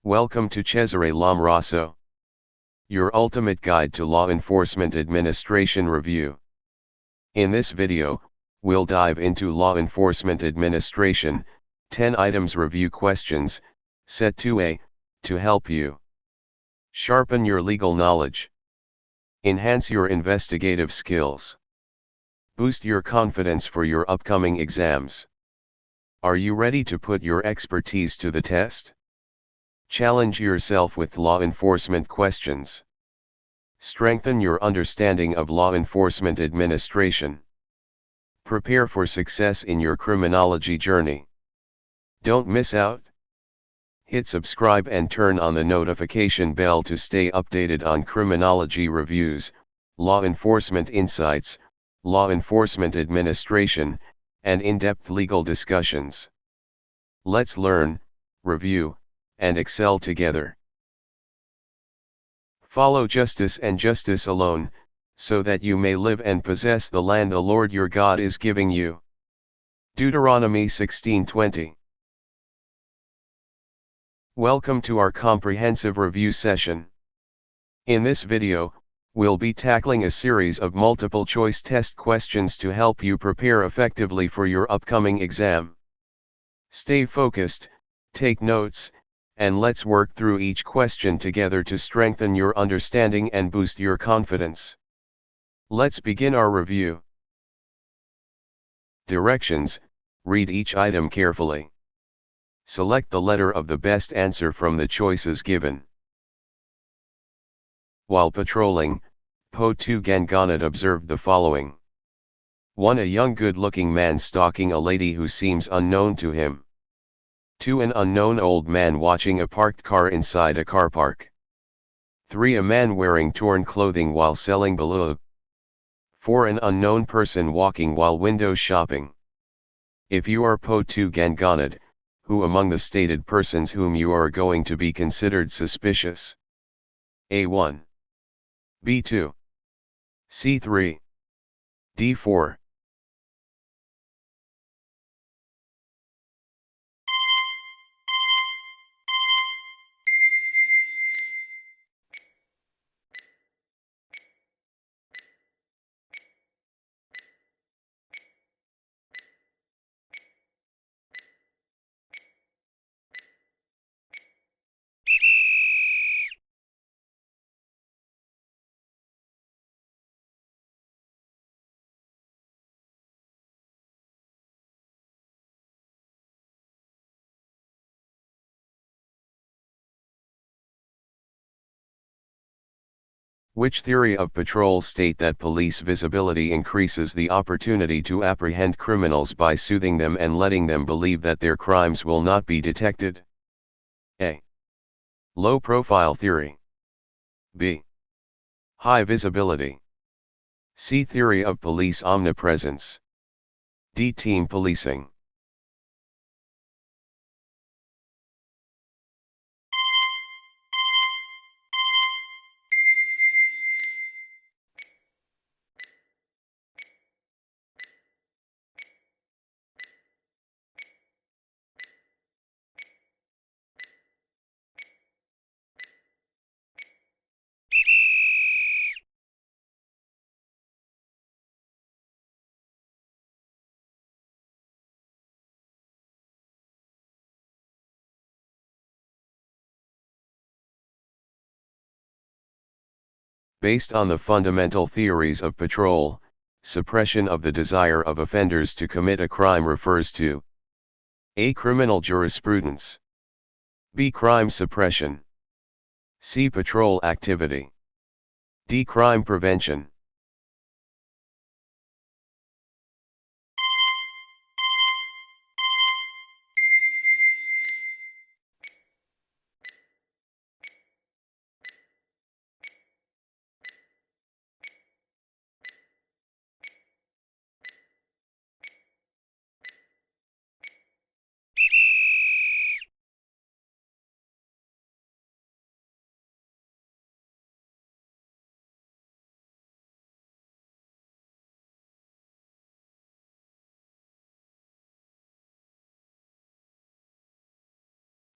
Welcome to Cesare Lomraso, your ultimate guide to law enforcement administration review. In this video, we'll dive into law enforcement administration, 10 items review questions, set 2A, to help you sharpen your legal knowledge, enhance your investigative skills, boost your confidence for your upcoming exams. Are you ready to put your expertise to the test? Challenge yourself with law enforcement questions. Strengthen your understanding of law enforcement administration. Prepare for success in your criminology journey. Don't miss out. Hit subscribe and turn on the notification bell to stay updated on criminology reviews, law enforcement insights, law enforcement administration, and in-depth legal discussions. Let's learn, review, and excel together. Follow justice and justice alone, so that you may live and possess the land the Lord your God is giving you. Deuteronomy 16:20. Welcome to our comprehensive review session. In this video, we'll be tackling a series of multiple choice test questions to help you prepare effectively for your upcoming exam. Stay focused, take notes, and let's work through each question together to strengthen your understanding and boost your confidence. Let's begin our review. Directions: read each item carefully. Select the letter of the best answer from the choices given. While patrolling, Po2 Ganganat observed the following. 1. A young good-looking man stalking a lady who seems unknown to him. 2. An unknown old man watching a parked car inside a car park. 3. A man wearing torn clothing while selling baloo. 4. An unknown person walking while window shopping. If you are Po2 Ganganat, who among the stated persons whom you are going to be considered suspicious? A1, B2, C3, D4. Which theory of patrol state that police visibility increases the opportunity to apprehend criminals by soothing them and letting them believe that their crimes will not be detected? A. Low profile theory. B. High visibility. C. Theory of police omnipresence. D. Team policing. Based on the fundamental theories of patrol, suppression of the desire of offenders to commit a crime refers to A. Criminal jurisprudence. B. Crime suppression. C. Patrol activity. D. Crime prevention.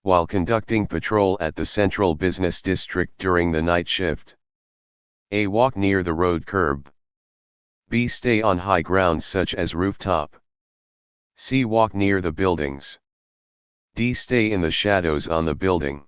while conducting patrol at the Central Business District during the night shift. A. Walk near the road curb. B. Stay on high ground such as rooftop. C. Walk near the buildings. D. Stay in the shadows on the building.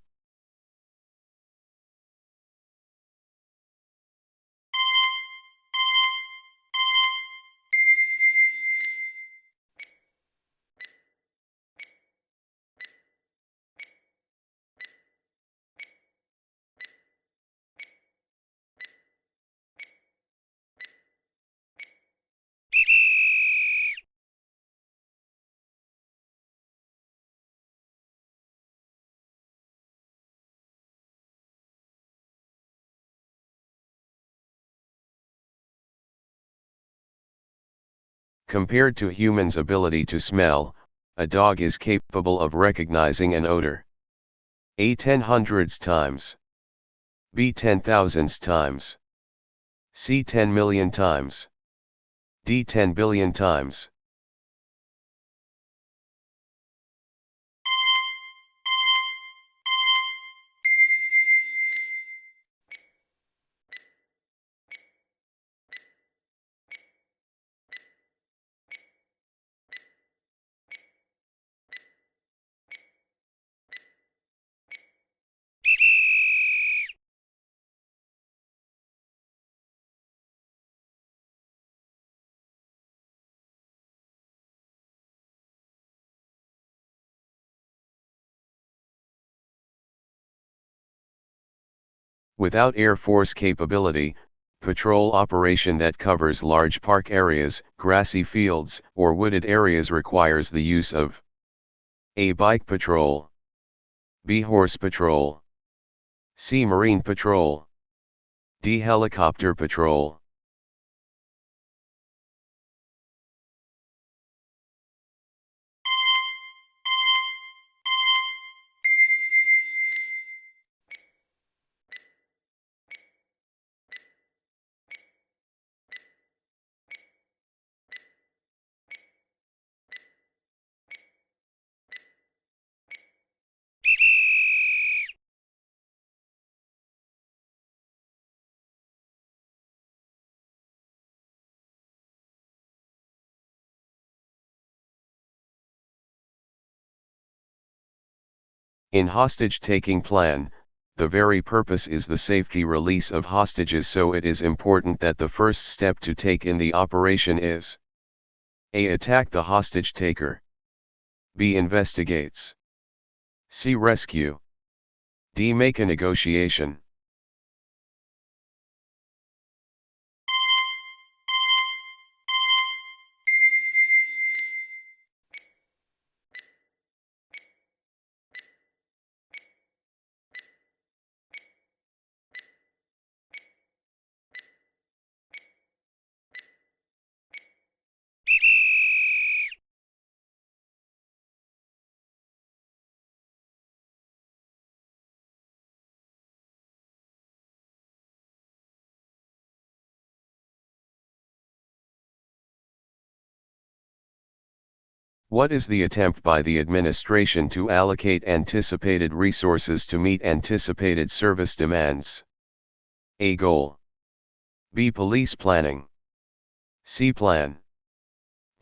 Compared to humans' ability to smell, a dog is capable of recognizing an odor. A. 10 hundreds times. B. 10 thousands times. C. 10 million times. D. 10 billion times. Without Air Force capability, patrol operation that covers large park areas, grassy fields, or wooded areas requires the use of A. Bike patrol. B. Horse patrol. C. Marine patrol. D. Helicopter patrol. In hostage-taking plan, the very purpose is the safety release of hostages, so it is important that the first step to take in the operation is A. Attack the hostage taker. B. Investigates. C. Rescue. D. Make a negotiation. What is the attempt by the administration to allocate anticipated resources to meet anticipated service demands? A. Goal. B. Police planning. C. Plan.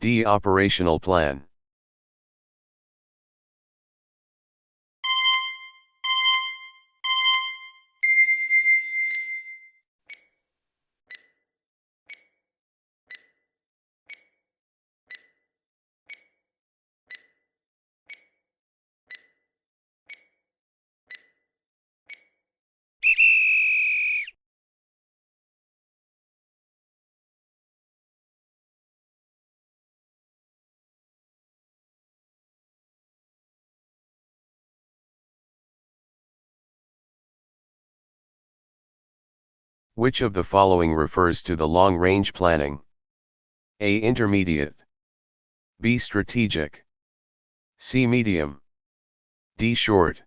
D. Operational plan. Which of the following refers to the long-range planning? A. Intermediate. B. Strategic. C. Medium. D. Short.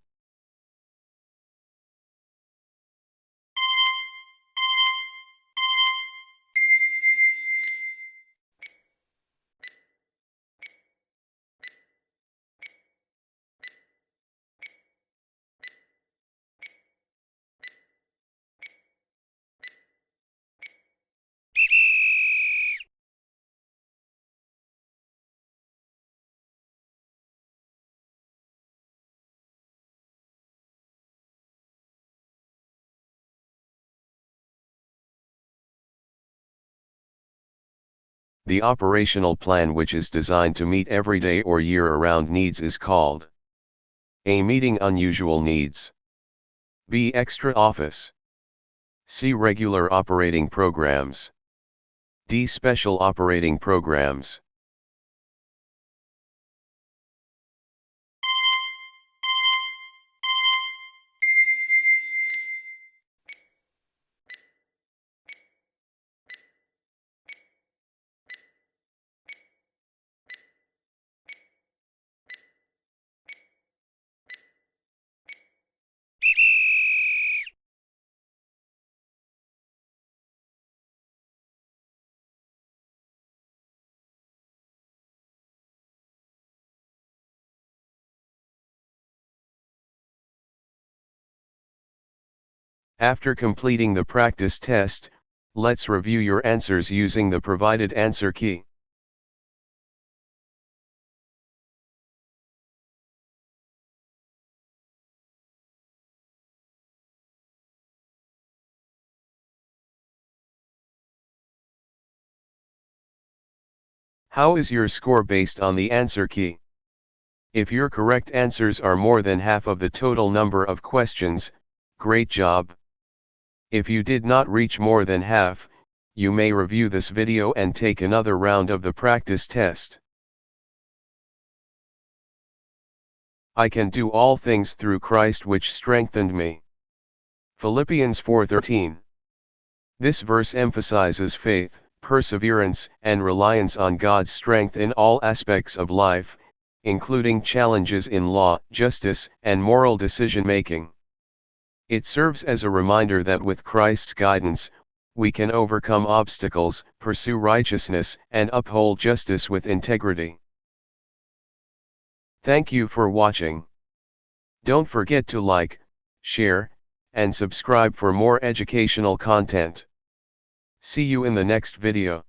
The operational plan, which is designed to meet everyday or year-around needs, is called A. Meeting unusual needs. B. Extra office. C. Regular operating programs. D. Special operating programs. After completing the practice test, let's review your answers using the provided answer key. How is your score based on the answer key? If your correct answers are more than half of the total number of questions, great job. If you did not reach more than half, you may review this video and take another round of the practice test. I can do all things through Christ which strengthened me. Philippians 4:13. This verse emphasizes faith, perseverance, and reliance on God's strength in all aspects of life, including challenges in law, justice, and moral decision-making. It serves as a reminder that with Christ's guidance, we can overcome obstacles, pursue righteousness, and uphold justice with integrity. Thank you for watching. Don't forget to like, share, and subscribe for more educational content. See you in the next video.